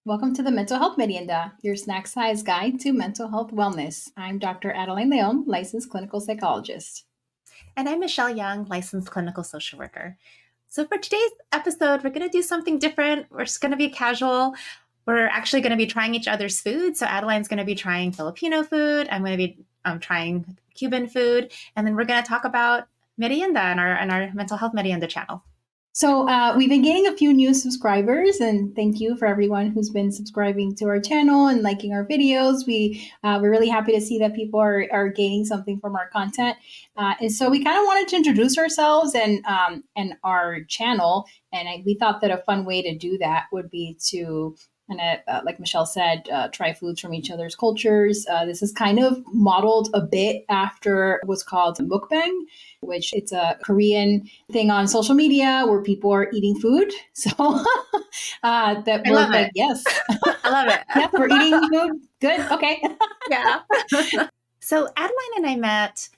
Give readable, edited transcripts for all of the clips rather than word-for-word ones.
Welcome to the Mental Health Merienda, your snack size guide to mental health wellness. I'm Dr. Adeline Leon, licensed clinical psychologist. And I'm Michelle Young, licensed clinical social worker. So for today's episode, we're going to do something different. We're just going to be casual. We're actually going to be trying each other's food. So Adeline's going to be trying Filipino food. I'm going to be trying Cuban food. And then we're going to talk about merienda on our Mental Health Merienda channel. So we've been getting a few new subscribers, and thank you for everyone who's been subscribing to our channel and liking our videos. We're really happy to see that people are gaining something from our content, and so we kind of wanted to introduce ourselves and our channel. And we thought that a fun way to do that would be to kind of, like Michelle said, try foods from each other's cultures. This is kind of modeled a bit after what's called Mukbang, which it's a Korean thing on social media where people are eating food. So that I we're love like, it. yes, I love it. yep, we're eating food. Good, okay. Yeah. So Adeline and I met,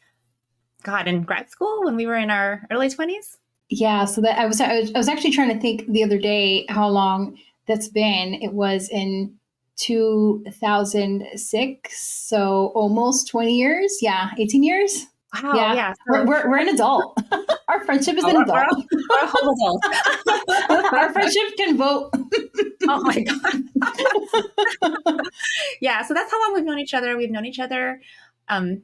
in grad school when we were in our early 20s. Yeah, so that I was actually trying to think the other day how long that's been. It was in 2006, so almost 20 years. Yeah, 18 years. Wow. Yeah, Yeah. we're an adult. Our friendship is an adult. We're a whole adult. Our friendship can vote. Oh my God. Yeah. So that's how long we've known each other. We've known each other, almost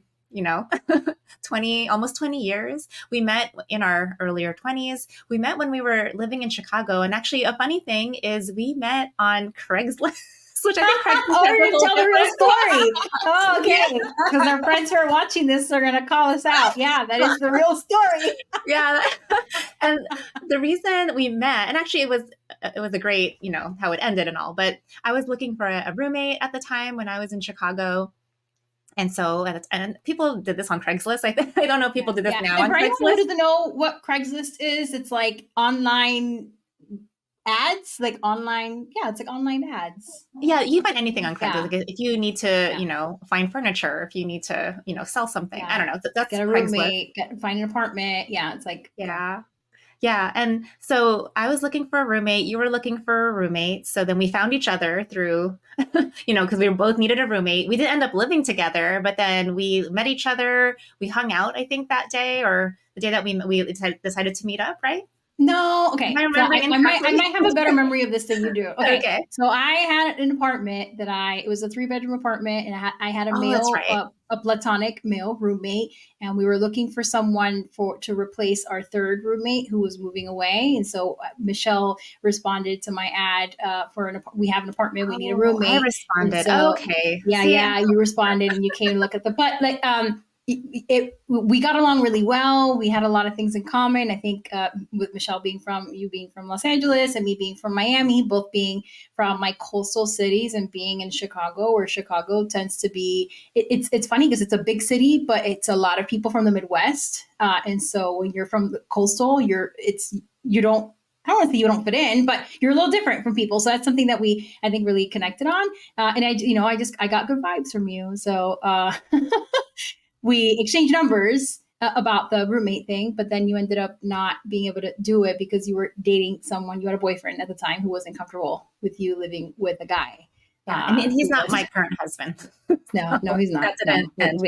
20 years. We met in our earlier 20s. We met when we were living in Chicago. And actually, a funny thing is we met on Craigslist, which I think Craigslist to tell the real story. Oh, okay. Yeah. Because our friends who are watching this are going to call us out. Yeah, that is the real story. Yeah. And the reason we met, and actually it was a great, how it ended and all, but I was looking for a roommate at the time when I was in Chicago. And so, and people did this on Craigslist. I don't know if people did this now on For anyone who Craigslist. doesn't know what Craigslist is, it's like online ads, like online. Yeah, it's like online ads. Yeah, you find anything on Craigslist. Yeah. Like if you need to, find furniture, if you need to, sell something. Yeah. I don't know. That's Get a Craigslist. roommate, find an apartment. Yeah, it's like Yeah. And so I was looking for a roommate. You were looking for a roommate. So then we found each other through, because we both needed a roommate. We didn't end up living together, but then we met each other. We hung out, I think, that day or the day that we decided to meet up, right? No, okay. Am I remembering I might have a better memory of this than you do. Okay. So I had an apartment it was a 3-bedroom apartment, and I had a a platonic male roommate, and we were looking for someone to replace our third roommate who was moving away. And so Michelle responded to my ad we have an apartment, we need a roommate. I responded. So, okay. Yeah, you responded and you came to look at we got along really well. We had a lot of things in common. I think with Michelle being from Los Angeles and me being from Miami, both being from my coastal cities and being in Chicago, where Chicago tends to be. It's funny because it's a big city, but it's a lot of people from the Midwest. And so when you're from the coastal, you don't. I don't want to say you don't fit in, but you're a little different from people. So that's something that I think really connected on. And I got good vibes from you. So. We exchanged numbers about the roommate thing, but then you ended up not being able to do it because you were dating someone. You had a boyfriend at the time who wasn't comfortable with you living with a guy. Yeah, and he's not my current husband. No, he's not. That didn't end.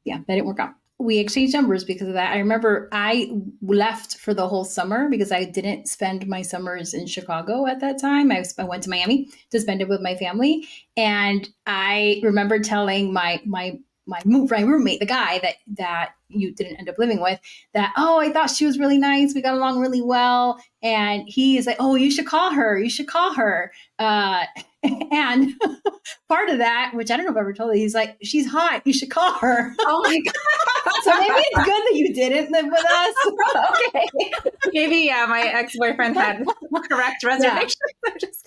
That didn't work out. We exchanged numbers because of that. I remember I left for the whole summer because I didn't spend my summers in Chicago at that time. I went to Miami to spend it with my family. And I remember telling my roommate, the guy that you didn't end up living with, that, oh, I thought she was really nice. We got along really well. And he is like, oh, you should call her. And part of that, which I don't know if I ever told you, he's like, she's hot. You should call her. Oh my God. So maybe it's good that you didn't live with us. Okay. Maybe, my ex-boyfriend had correct reservations.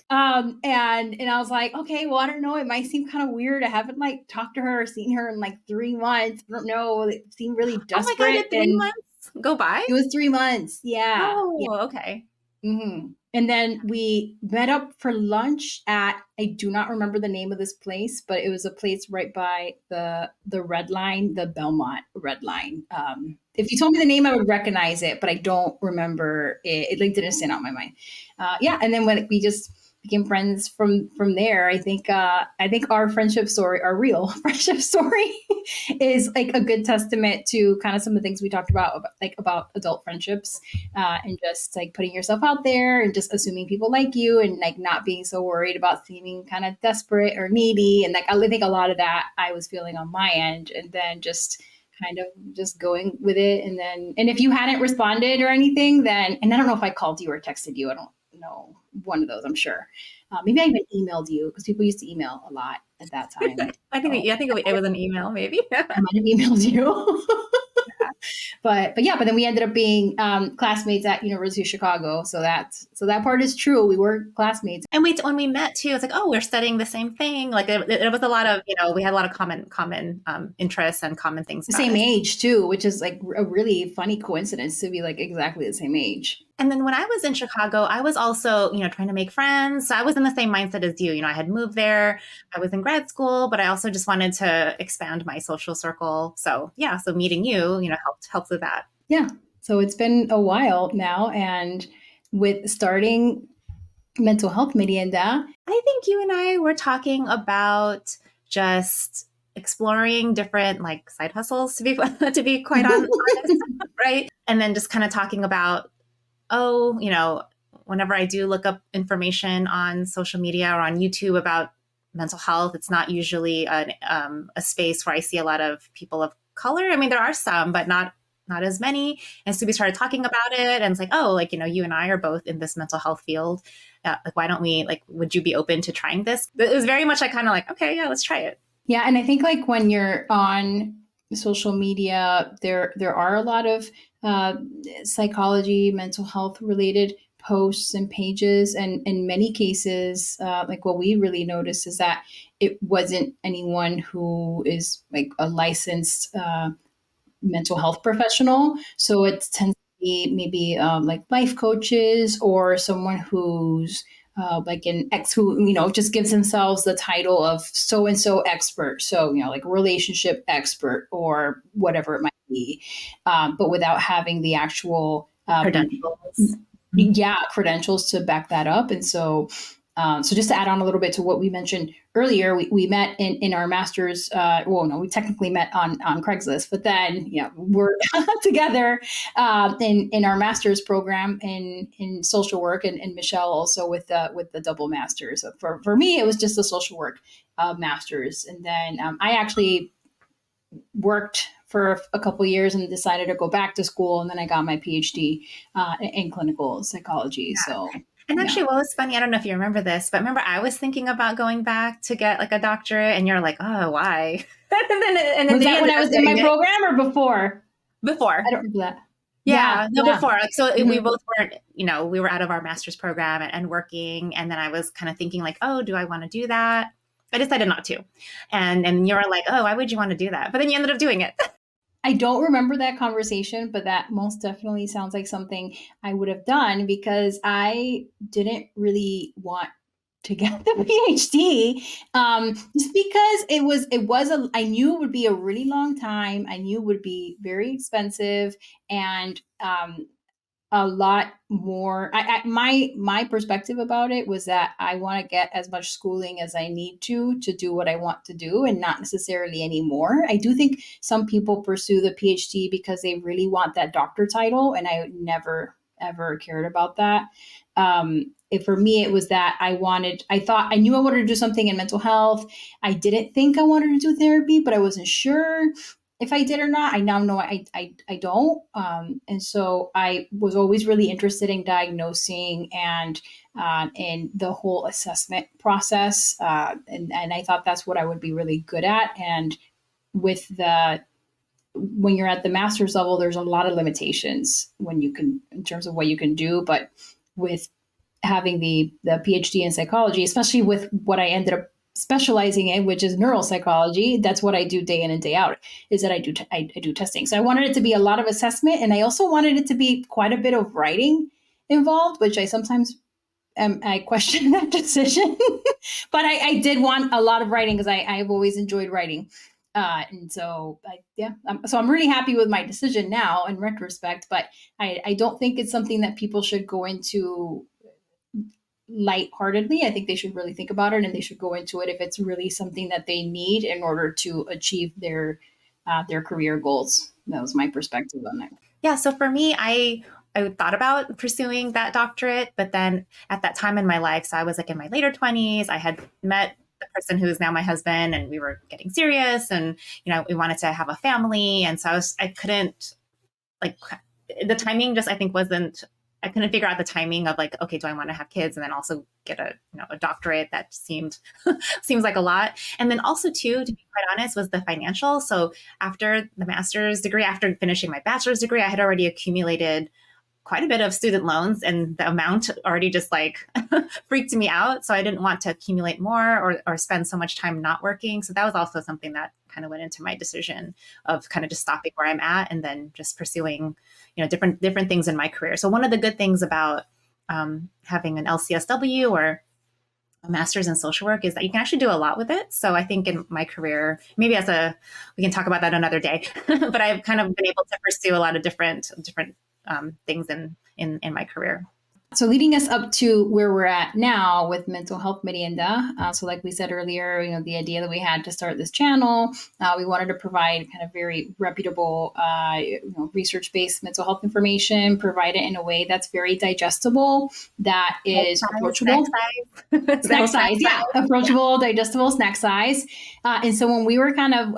Yeah. And I was like, okay, well, I don't know. It might seem kind of weird. I haven't talked to her or seen her in 3 months. I don't know. It seemed really desperate. Oh my God, 3 months go by? It was 3 months. Yeah. Oh, yeah. Okay. Mm-hmm. And then we met up for lunch I do not remember the name of this place, but it was a place right by the Red Line, the Belmont Red Line. If you told me the name, I would recognize it, but I don't remember it. It didn't stand out in my mind. And then when we just became friends from there. I think our friendship story, our real friendship story, is like a good testament to kind of some of the things we talked about like about adult friendships, and just like putting yourself out there and just assuming people like you and like not being so worried about seeming kind of desperate or needy. And like I think a lot of that I was feeling on my end, and then just kind of just going with it. And then, and if you hadn't responded or anything, then, and I don't know if I called you or texted you. I don't know. One of those, I'm sure. Maybe I even emailed you because people used to email a lot at that time. So I think it was an email, maybe. I might have emailed you. But then we ended up being classmates at University of Chicago. So that part is true. We were classmates. And when we met too, it's like, oh, we're studying the same thing. Like it was a lot of, we had a lot of common interests and common things The about same us. age too, which is like a really funny coincidence to be like exactly the same age. And then when I was in Chicago, I was also, trying to make friends. So I was in the same mindset as you. I had moved there. I was in grad school, but I also just wanted to expand my social circle. So yeah, so meeting you, helped with that. Yeah. So it's been a while now, and with starting Mental Health Merienda. I think you and I were talking about just exploring different like side hustles to be to be quite honest, right? And then just kind of talking about, oh, whenever I do look up information on social media or on YouTube about mental health, it's not usually a space where I see a lot of people of color. I mean, there are some, but not as many. And so we started talking about it, and it's like, oh, like, you and I are both in this mental health field. Like, why don't we, like, would you be open to trying this? It was very much like kind of like, okay, yeah, let's try it. Yeah, and I think like when you're on social media, there are a lot of uh, psychology, mental health related posts and pages, and in many cases, like what we really noticed is that it wasn't anyone who is like a licensed mental health professional. So it tends to be maybe like life coaches or someone who's like an ex who, just gives themselves the title of so and so expert. So, like relationship expert or whatever it might be, but without having the actual, Credentials. yeah, credentials to back that up. And so, so just to add on a little bit to what we mentioned earlier, we met in our master's. Well, no, we technically met on Craigslist, but then we're together in our master's program in social work, and Michelle also with the double masters. So for me, it was just a social work master's, and then I actually worked for a couple of years and decided to go back to school, and then I got my PhD in clinical psychology. Yeah. So And yeah. actually, what was funny, I don't know if you remember this, but remember I was thinking about going back to get like a doctorate, and you're like, oh, why? and then Was you that when ended I up was in my getting it program or before? before. I don't remember that. Yeah, Yeah, no, yeah. before. Like, so we Mhm. both weren't, we were out of our master's program and working. And then I was kind of thinking like, oh, do I want to do that? I decided not to. And you were like, oh, why would you want to do that? But then you ended up doing it. I don't remember that conversation, but that most definitely sounds like something I would have done because I didn't really want to get the PhD, just because I knew it would be a really long time. I knew it would be very expensive, and a lot more. My perspective about it was that I want to get as much schooling as I need to do what I want to do, and not necessarily any more. I do think some people pursue the PhD because they really want that doctor title, and I never ever cared about that. For me, it was that I knew I wanted to do something in mental health. I didn't think I wanted to do therapy, but I wasn't sure if I did or not. I now know I don't. And so I was always really interested in diagnosing and the whole assessment process. And I thought that's what I would be really good at. And with when you're at the master's level, there's a lot of limitations in terms of what you can do. But with having the PhD in psychology, especially with what I ended up specializing in, which is neuropsychology. That's what I do day in and day out. Is that I do testing. So I wanted it to be a lot of assessment, and I also wanted it to be quite a bit of writing involved, which I sometimes I question that decision. But I did want a lot of writing because I've always enjoyed writing. And so, so I'm really happy with my decision now in retrospect, but I don't think it's something that people should go into lightheartedly. I think they should really think about it, and they should go into it if it's really something that they need in order to achieve their career goals. That was my perspective on it. Yeah. So for me, I thought about pursuing that doctorate, but then at that time in my life, so I was like in my later 20s, I had met the person who is now my husband, and we were getting serious, and we wanted to have a family, and so I couldn't, like, the timing just, I think, wasn't, I couldn't figure out the timing of, like, okay, do I want to have kids and then also get a doctorate? That seems like a lot. And then also too, to be quite honest, was the financial. So after the master's degree, after finishing my bachelor's degree, I had already accumulated quite a bit of student loans, and the amount already just like freaked me out. So I didn't want to accumulate more or spend so much time not working. So that was also something that kind of went into my decision of kind of just stopping where I'm at and then just pursuing, different things in my career. So one of the good things about having an LCSW or a master's in social work is that you can actually do a lot with it. So I think in my career, maybe we can talk about that another day, but I've kind of been able to pursue a lot of different things in my career. So leading us up to where we're at now with Mental Health Merienda. So like we said earlier, the idea that we had to start this channel, we wanted to provide kind of very reputable, research-based mental health information, provide it in a way that's very digestible, that is approachable. Snack size, yeah. Approachable, digestible, snack size. And so when we were kind of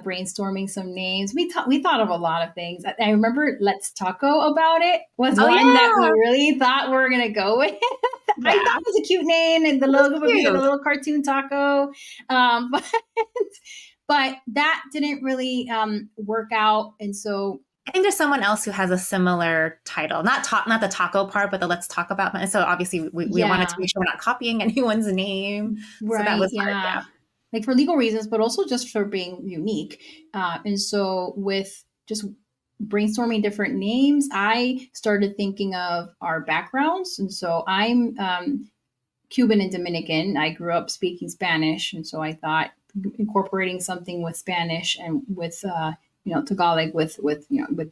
brainstorming some names, we thought of a lot of things. I remember Let's Taco About It was one that we really thought we were going to go with. Yeah. I thought it was a cute name, and the logo would be a little cartoon taco. But that didn't really work out. And so I think there's someone else who has a similar title, not the taco part, but the Let's Talk About. And so obviously we wanted to make sure we're not copying anyone's name. Right. So that was hard, yeah. Like for legal reasons, but also just for being unique. And so with just brainstorming different names, I started thinking of our backgrounds. And so I'm Cuban and Dominican. I grew up speaking Spanish. And so I thought incorporating something with Spanish and with, Tagalog with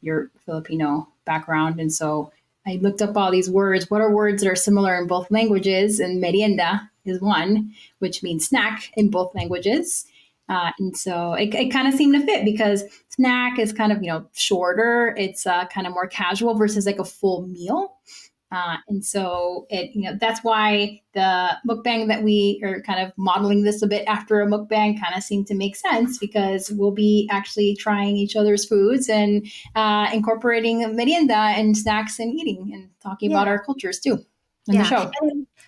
your Filipino background. And so I looked up all these words. What are words that are similar in both languages? And merienda is one, which means snack in both languages. And so it kind of seemed to fit because snack is kind of, shorter. It's kind of more casual versus like a full meal. And so that's why the mukbang that we are kind of modeling this a bit after a mukbang kind of seemed to make sense, because we'll be actually trying each other's foods and incorporating merienda and snacks and eating and talking about our cultures too in the show.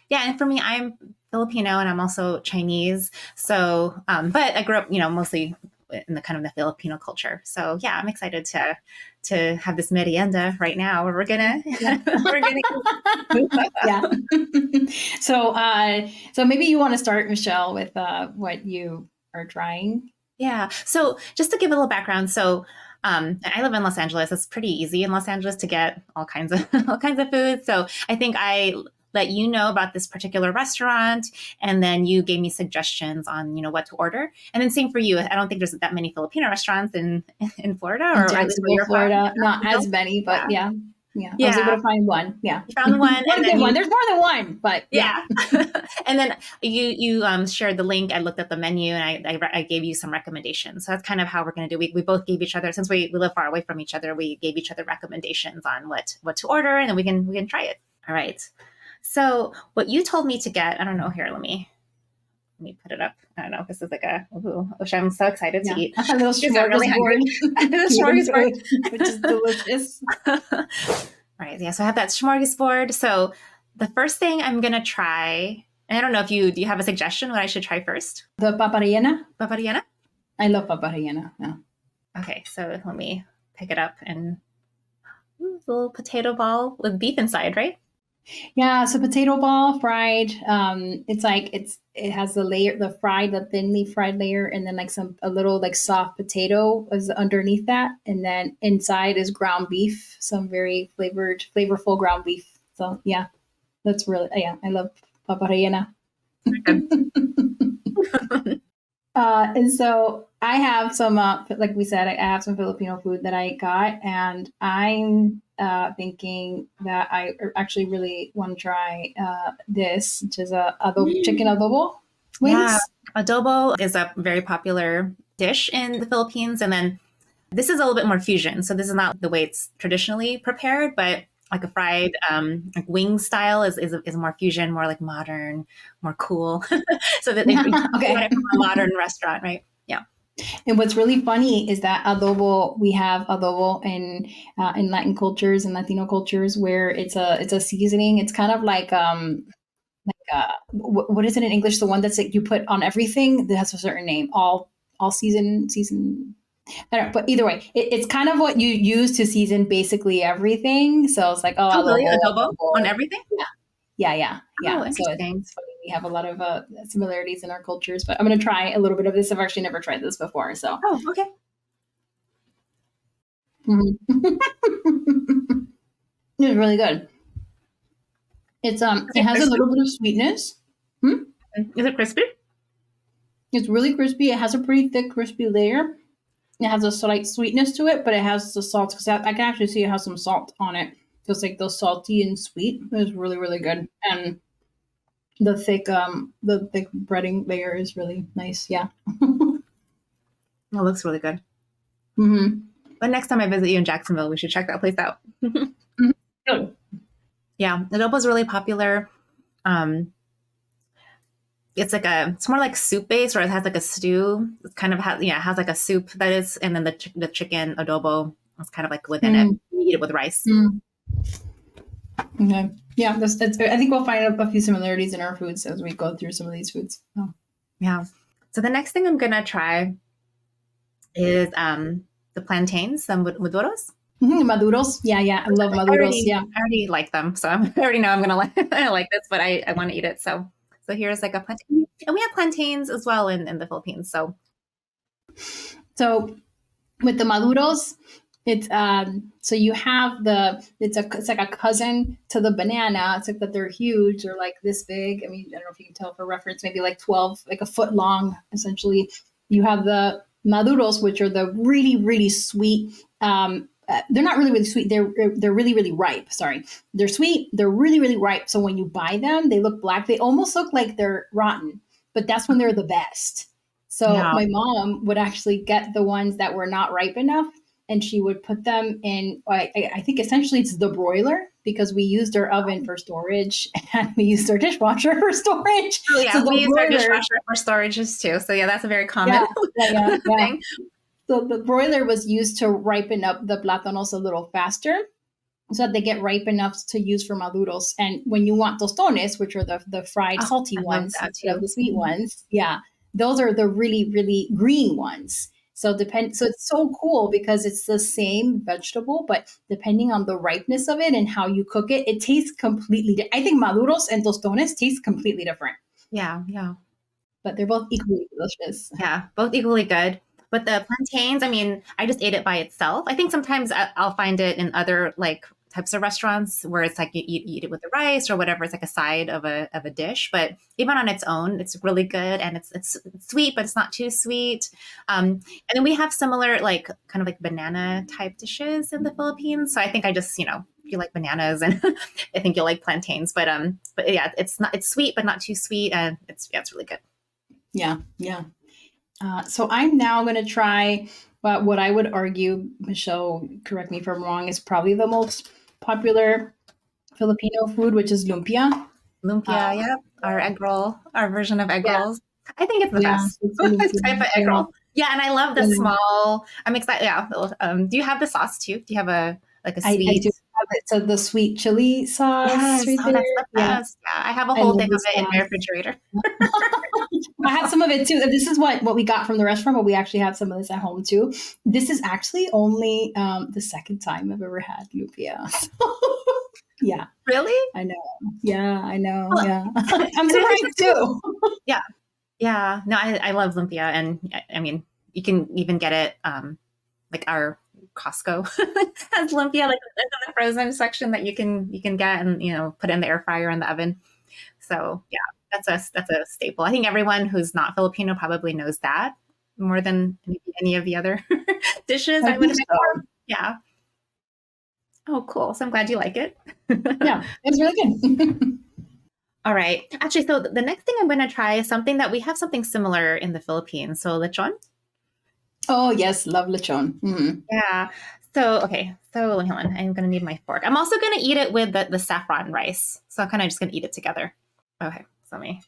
And for me, I'm Filipino and I'm also Chinese. So, but I grew up, mostly in the kind of the Filipino culture. So yeah, I'm excited to have this merienda right now where we're gonna yeah. So maybe you want to start, Michelle, with what you are trying. Yeah. So just to give a little background. So I live in Los Angeles. It's pretty easy in Los Angeles to get all kinds of food. So I think I let you know about this particular restaurant, and then you gave me suggestions on what to order. And then same for you. I don't think there's that many Filipino restaurants in Florida, or at least where you're Florida. Not as many, but yeah. I was able to find one. Yeah, you found one. One good one. There's more than one, but yeah. And then you shared the link. I looked at the menu and I gave you some recommendations. So that's kind of how we're going to do. We both gave each other, since we live far away from each other, we gave each other recommendations on what to order, and then we can try it. All right. So what you told me to get, I don't know, here, let me put it up. I don't know if this is like which I'm so excited to eat. A little smorgasbord. Which is delicious. All right. Yeah. So I have that smorgasbord. So the first thing I'm going to try, and I don't know if do you have a suggestion what I should try first? The papa rellena. Papa rellena? I love papa rellena. Yeah. Okay. So let me pick it up, and a little potato ball with beef inside, right? Yeah, so potato ball fried. It has the thinly fried layer, and then like a little like soft potato is underneath that, and then inside is ground beef, some very flavorful ground beef. So yeah, that's really I love papa rellena. And so I have some, like we said, I have some Filipino food that I got, and I'm thinking that I actually really want to try this, which is a chicken adobo Yeah, wings. adobo is a very popular dish in the Philippines. And then this is a little bit more fusion. So this is not the way it's traditionally prepared, but like a fried like wing style is more fusion, more like modern, more cool. So that they got Okay. it from a modern restaurant, right? Yeah. And what's really funny is that adobo, we have adobo in Latin cultures and Latino cultures where it's a seasoning. It's kind of what is it in English? The one that's like you put on everything that has a certain name. All season. I don't know, but either way, it's kind of what you use to season basically everything. So it's like, oh, Oh, really? Adobo on adobo. everything? Yeah. Oh, So interesting. it's funny. We have a lot of similarities in our cultures, but I'm going to try a little bit of this. I've actually never tried this before. So, Oh, okay. mhm. It's really good. Is it it has a crispy? little bit of sweetness. Hmm? Is it crispy? It's really crispy. It has a pretty thick, crispy layer. It has a slight sweetness to it, but it has the salt because I can actually see it has some salt on it. So it's like the salty and sweet. It's really, really good. And the thick breading layer is really nice. Yeah. It looks really good. Hmm. But next time I visit you in Jacksonville, we should check that place out. Good. Yeah, adobo is really popular. Um, it's more like soup based, or it has like a stew. It's kind of it has like a soup that is, and then the chicken adobo is kind of like within it. Mm, You eat it with rice. mm, okay. Yeah, that's. I think we'll find a few similarities in our foods as we go through some of these foods. Oh. Yeah. So the next thing I'm gonna try is the plantains, the muduros. Maduros. Yeah. I love maduros. Yeah. I already like them, so I already know I'm gonna like I like this, but I want to eat it. So here's like a plantain, and we have plantains as well in the Philippines. So So with the maduros, it's so you have it's like a cousin to the banana. It's like that they're huge. They're like this big. I mean, I don't know if you can tell for reference, maybe like 12, like a foot long, essentially. You have the maduros, which are the really, really sweet. They're not really, really sweet. They're really, really ripe. Sorry, they're sweet. They're really, really ripe. So when you buy them, they look black. They almost look like they're rotten, but that's when they're the best. So yeah, my mom would actually get the ones that were not ripe enough, and she would put them in. I think essentially it's the broiler because we used our oven for storage and we used our dishwasher for storage. oh So yeah, we the use our broiler, dishwasher for storages too. So yeah, that's a very common yeah, yeah. thing. So the broiler was used to ripen up the plátanos a little faster so that they get ripe enough to use for maduros. And when you want tostones, which are the fried Oh, salty I love ones that instead of too. the sweet ones, yeah, those are the really really green ones. So it's so cool because it's the same vegetable, but depending on the ripeness of it and how you cook it, it tastes completely. I think maduros and tostones taste completely different, Yeah, yeah. but they're both equally delicious. Yeah, both equally good. But the plantains, I mean, I just ate it by itself. I think sometimes I'll find it in other like types of restaurants where it's like you eat it with the rice or whatever. It's like a side of a dish. But even on its own, it's really good and it's sweet, but it's not too sweet. And then we have similar like kind of like banana type dishes in the Philippines. So I think I just if you like bananas and I think you'll like plantains. But yeah, it's sweet but not too sweet and it's really good. Yeah. So I'm now going to try what I would argue, Michelle, correct me if I'm wrong, is probably the most popular Filipino food, which is lumpia. Lumpia, Um, yep. Our egg roll, our version of egg yeah, rolls. I think it's the yeah, best it's type lumpia. of egg roll. Yeah, and I love the Yeah. small. I'm excited. Yeah. Do you have the sauce too? Do you have a like a I sweet? do have it. So the sweet chili sauce Yes. right Oh, there. that's the Yeah, best. Yeah, I have a I whole love thing the of it in my sauce. refrigerator. I have some of it too. This is what we got from the restaurant, but we actually have some of this at home too. This is actually only the second time I've ever had lumpia. Yeah, Really? I know. Yeah, I know. Well, Yeah. I'm it's surprised interesting. too. Yeah. Yeah. No, I love lumpia, and I mean, you can even get it. Like our Costco has lumpia, like in the frozen section that you can get and put in the air fryer in the oven. So yeah, that's a staple. I think everyone who's not Filipino probably knows that more than maybe any of the other dishes. I I would think imagine. so. Yeah. Oh, cool. So I'm glad you like it. Yeah, it's really good. All right. Actually, so the next thing I'm going to try is something that we have something similar in the Philippines. So lechon. Oh yes, love lechon. Mhm. Yeah. So, okay. So, hold on. I'm going to need my fork. I'm also going to eat it with the saffron rice. So, I'm kind of just going to eat it together. Okay. So, let me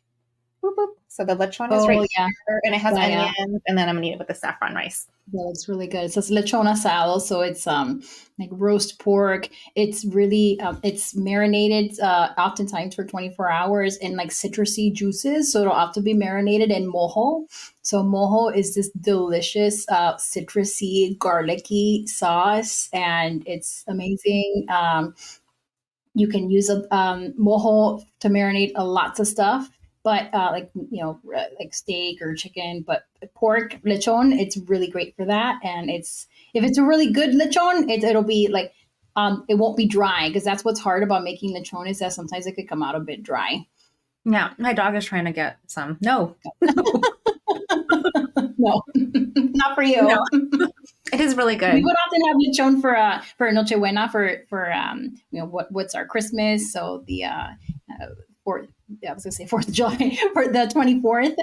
boop, boop. So, the lechon is right Oh yeah, here, and it has yeah, yeah. onions, and then I'm going to eat it with the saffron rice. Yeah, it's really good. It says lechon asado, so it's like roast pork. It's really it's marinated oftentimes for 24 hours in like citrusy juices, so it'll have to be marinated in mojo. So mojo is this delicious citrusy garlicky sauce, and it's amazing. You can use a mojo to marinate lots of stuff, but like like steak or chicken. But pork lechon, it's really great for that. And it's if it's a really good lechon, it'll be like it won't be dry because that's what's hard about making lechon is that sometimes it could come out a bit dry. Yeah. My dog is trying to get some. No, No, not for no. you. It is really We good. would often have lechon for Noche Buena for what's our Christmas. So the fourth, yeah, I was gonna say Fourth of July for the 24th,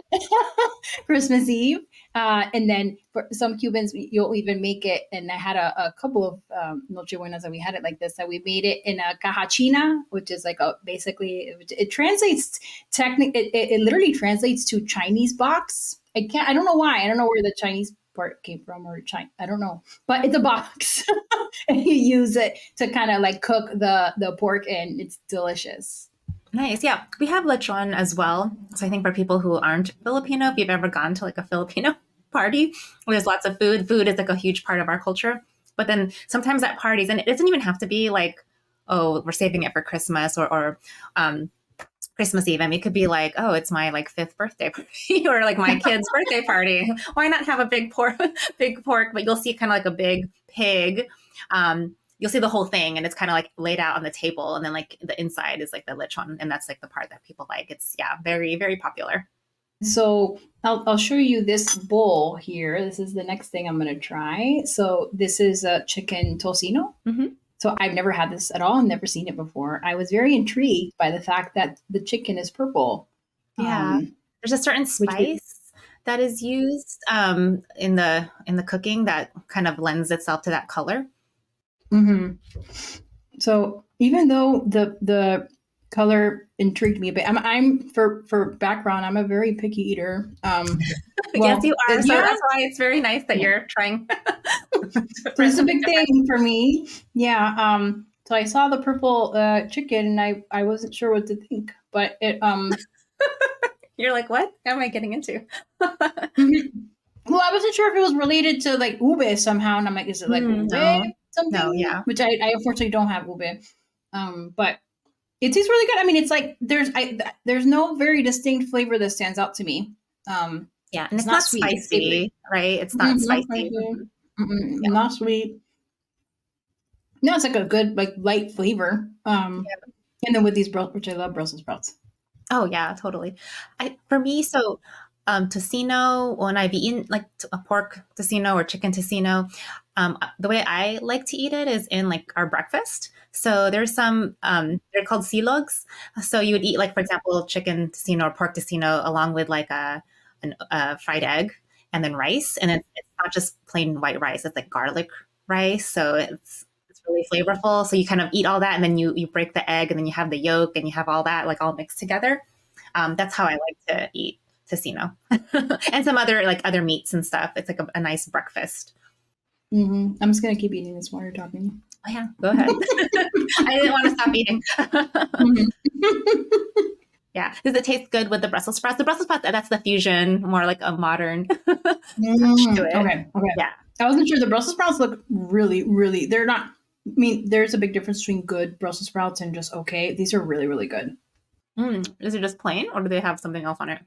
Christmas Eve, and then for some Cubans you'll even make it. And I had a couple of Noche Buenas that we had it like this. That we made it in a cajachina, which is like a basically it translates it literally translates to Chinese box. I don't know why. I don't know where the Chinese part came from or China. I don't know, but it's a box, and you use it to kind of like cook the pork, and it's delicious. Nice. Yeah. We have lechon as well. So, I think for people who aren't Filipino, if you've ever gone to like a Filipino party where there's lots of food is like a huge part of our culture. But then sometimes at parties, and it doesn't even have to be like, oh, we're saving it for Christmas or Christmas Eve. I mean, it could be like, oh, it's my like fifth birthday party or like my kid's birthday party. Why not have a big pork? But you'll see kind of like a big pig. You'll see the whole thing, and it's kind of like laid out on the table, and then like the inside is like the lechon, and that's like the part that people like. It's yeah, very very popular. So I'll show you this bowl here. This is the next thing I'm going to try. So this is a chicken tocino. Hmm. So I've never had this at all. I've never seen it before. I was very intrigued by the fact that the chicken is purple, Yeah, there's a certain which spice that is used in the cooking that kind of lends itself to that color. mhm. So even though the color intrigued me a bit, I'm for background. I'm a very picky eater. Yes, Well, you are. So yeah, that's why it's very nice that yeah. you're trying to So try it's a something big different. thing for me. Yeah. So I saw the purple chicken, and I wasn't sure what to think, but it You're like, what am I getting into? mhm. Well, I wasn't sure if it was related to like ube somehow, and I'm like, is it like ube No, no, something? yeah. Which I unfortunately don't have ube. But it tastes really good. I mean, it's like there's no very distinct flavor that stands out to me. Yeah, and It's it's not not sweet. It's savory. spicy, right? It's not Mhm, not spicy. spicy. Mhm. Yeah, Not sweet. No, it's like a good like light flavor. yeah. And then with these which I love Brussels sprouts. Oh yeah, totally. For me, so tocino, when I've eaten like a pork tocino or chicken tocino, the way I like to eat it is in like our breakfast. So there's some they're called silogs. So you would eat like for example chicken tocino or pork tocino along with like a fried egg and then rice, and it's not just plain white rice. It's like garlic rice, so it's really flavorful. So you kind of eat all that, and then you break the egg, and then you have the yolk, and you have all that like all mixed together. That's how I like to eat tocino, and some other like other meats and stuff. It's like a nice breakfast. I'm just gonna keep eating this while you're talking. Oh yeah, go ahead. I didn't want to stop eating. Mhm. Yeah, does it taste good with the Brussels sprouts? The Brussels sprouts, that's the fusion, more like a modern touch to it. Okay, okay. Yeah. I wasn't sure. The Brussels sprouts look really, really. They're not. I mean, there's a big difference between good Brussels sprouts and just okay. These are really, really good. Is it just plain, or do they have something else on it?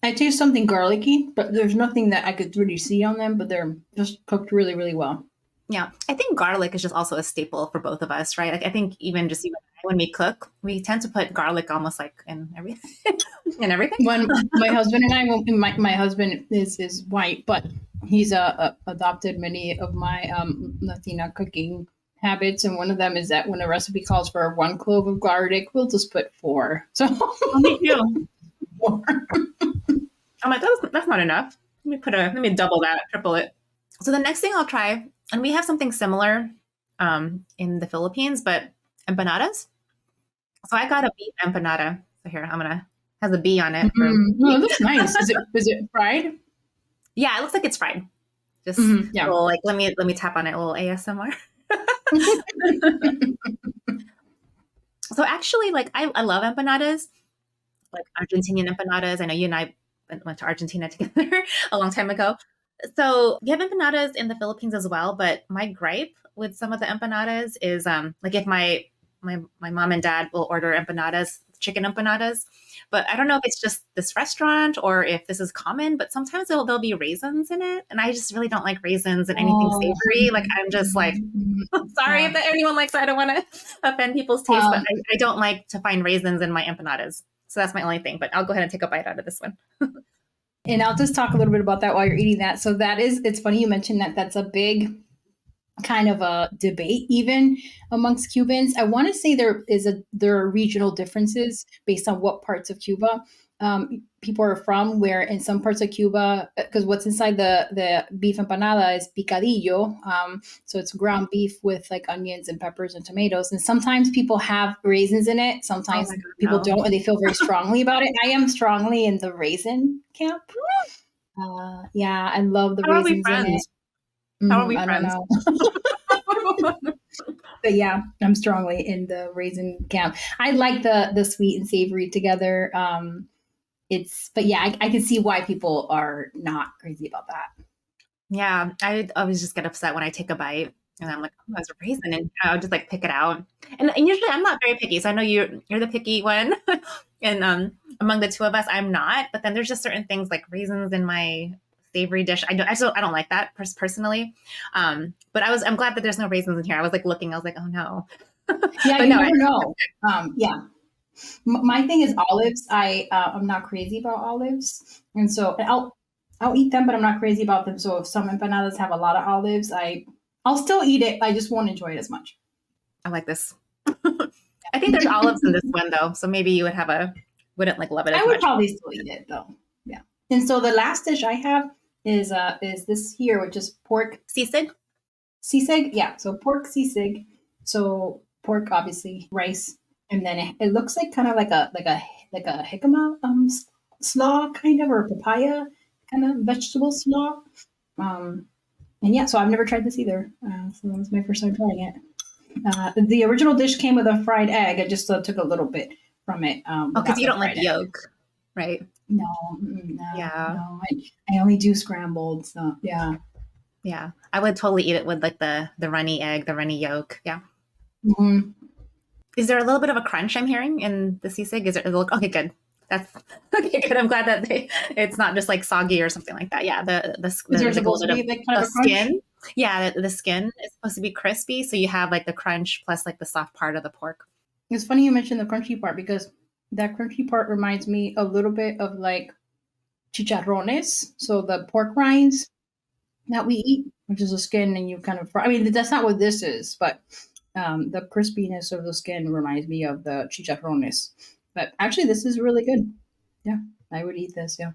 I taste something garlicky, but there's nothing that I could really see on them. But they're just cooked really, really well. Yeah, I think garlic is just also a staple for both of us, right? Like I think even just you and I, when we cook, we tend to put garlic almost like in everything, in everything. When my husband and I, well, my husband is white, but He's adopted many of my Latina cooking habits, and one of them is that when a recipe calls for 1 clove of garlic, we'll just put 4. So Oh, me too. 4. I'm like, that's not enough. Let me double that, triple it. So the next thing I'll try, and we have something similar in the Philippines, but empanadas. So I got a beef empanada. So here, has a bee on it for Oh, it looks nice. Is it fried? yeah, it looks like it's fried. Just a Yeah. little like let me tap on it, a little ASMR. So actually, like I love empanadas, like Argentinian empanadas. I know you and I went to Argentina together a long time ago. So we have empanadas in the Philippines as well, but my gripe with some of the empanadas is like if my mom and dad will order empanadas, chicken empanadas, but I don't know if it's just this restaurant or if this is common, but sometimes there'll be raisins in it, and I just really don't like raisins and anything Oh, savory. Like I'm just like sorry if yeah. anyone likes it. I don't want to offend people's taste, but Um, I don't like to find raisins in my empanadas. So that's my only thing. But I'll go ahead and take a bite out of this one. and I'll just talk a little bit about that while you're eating that. So it's funny you mentioned that. That's a big kind of a debate even amongst Cubans. I want to say there are regional differences based on what parts of Cuba people are from. Where in some parts of Cuba, because what's inside the beef empanada is picadillo, so it's ground beef with like onions and peppers and tomatoes. And sometimes people have raisins in it. Oh Sometimes my God, people no. don't, and they feel very strongly about it. I am strongly in the raisin camp. Yeah, I love the How are we raisins in it. friends? How are we I don't friends? know. But yeah, I'm strongly in the raisin camp. I like the sweet and savory together. But yeah, I can see why people are not crazy about that. Yeah, I always just get upset when I take a bite and I'm like, oh, there's a raisin, and I'll just like pick it out. And usually I'm not very picky, so I know you're the picky one, and among the two of us, I'm not. But then there's just certain things like raisins in my savory dish. I don't like that personally. But I'm glad that there's no raisins in here. I was like looking, I was like, oh no. Yeah, But you no, never know. Yeah, my thing is olives. I'm not crazy about olives, and so I'll eat them, but I'm not crazy about them. So if some empanadas have a lot of olives, I'll still eat it. I just won't enjoy it as much. I like this. I think there's olives in this one though, so maybe you wouldn't like love it I as would much. probably still eat it though. Yeah. And so the last dish I have is this here, which is pork Sisig? sisig. Yeah. So pork sisig. So pork, obviously, rice, and then it looks like kind of like a jicama slaw kind of, or papaya kind of vegetable slaw. Um, and yeah, so I've never tried this either. So that was my first time trying it. The original dish came with a fried egg. I just took a little bit from it Oh, because without you the don't like fried egg. yolk, right? No, no, Yeah. no. I only do scrambled. So yeah. Yeah, I would totally eat it with like the runny egg, the runny yolk. Yeah. Mhm. Is there a little bit of a crunch I'm hearing in the sisig? Is it look okay? Good. That's okay. Good. I'm glad that it's not just like soggy or something like that. Yeah. Is there There's like a supposed little to bit be of like kind a of a crunch? skin. Yeah, the skin is supposed to be crispy, so you have like the crunch plus like the soft part of the pork. It's funny you mentioned the crunchy part because that crunchy part reminds me a little bit of like chicharrones, so the pork rinds that we eat, which is a skin and you kind of fry. I mean, that's not what this is, but the crispiness of the skin reminds me of the chicharrones. But actually, this is really good. Yeah, I would eat this. Yeah.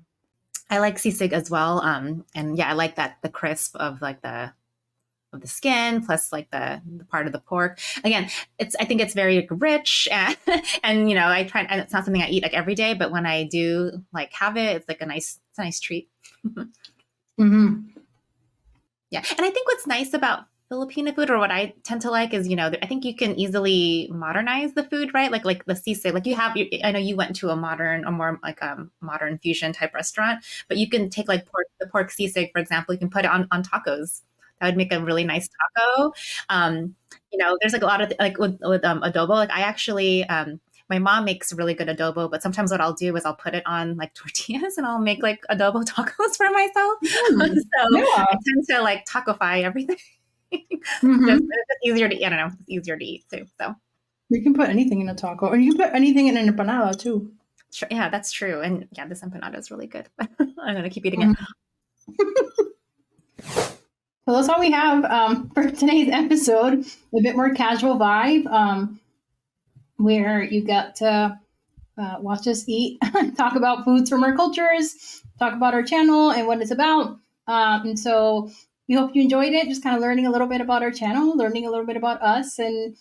I like sisig as well. And yeah, I like that the crisp of like the skin plus like the part of the pork. Again, I think it's very rich and I try, and it's not something I eat like every day, but when I do like have it, it's like it's a nice treat. Mm-hmm. Yeah. And I think what's nice about Filipino food, or what I tend to like, is I think you can easily modernize the food, right? Like the sisig, like I know you went to a more like modern fusion type restaurant, but you can take like the pork sisig, for example, you can put it on tacos. That would make a really nice taco. There's like a lot of like with adobo. Like I actually, my mom makes really good adobo, but sometimes what I'll do is I'll put it on like tortillas and I'll make like adobo tacos for myself. Mm, So yeah. I tend to like tacofy everything. Just Mm-hmm. it's easier to, I don't know, it's easier to eat too. So You can put anything in a taco, and you can put anything in an empanada too. sure, yeah, that's true. And yeah, this empanada is really good. I'm gonna keep eating it. Mhm. So that's all we have for today's episode. A bit more casual vibe, where you got to watch us eat, talk about foods from our cultures, talk about our channel and what it's about. And so we hope you enjoyed it. Just kind of learning a little bit about our channel, learning a little bit about us, and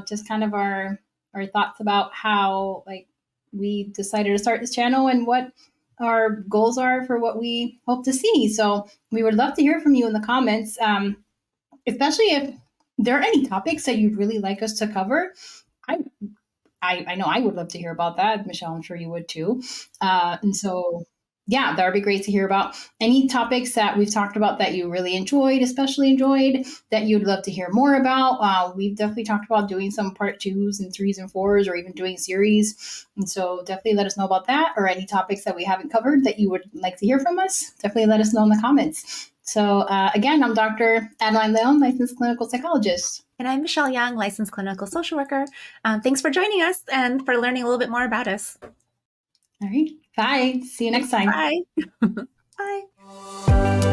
just kind of our thoughts about how like we decided to start this channel and what our goals are for what we hope to see. So we would love to hear from you in the comments, especially if there are any topics that you'd really like us to cover. I I know I would love to hear about that. Michelle, I'm sure you would too. And so, yeah, that would be great to hear about any topics that we've talked about that you really enjoyed, especially enjoyed, that you'd love to hear more about. We've definitely talked about doing some part twos and threes and fours, or even doing series. And so, definitely let us know about that, or any topics that we haven't covered that you would like to hear from us. Definitely let us know in the comments. So, again, I'm Dr. Adeline Leon, licensed clinical psychologist. And I'm Michelle Young, licensed clinical social worker. Thanks for joining us and for learning a little bit more about us. All right. Bye. See you next time. Bye. Bye.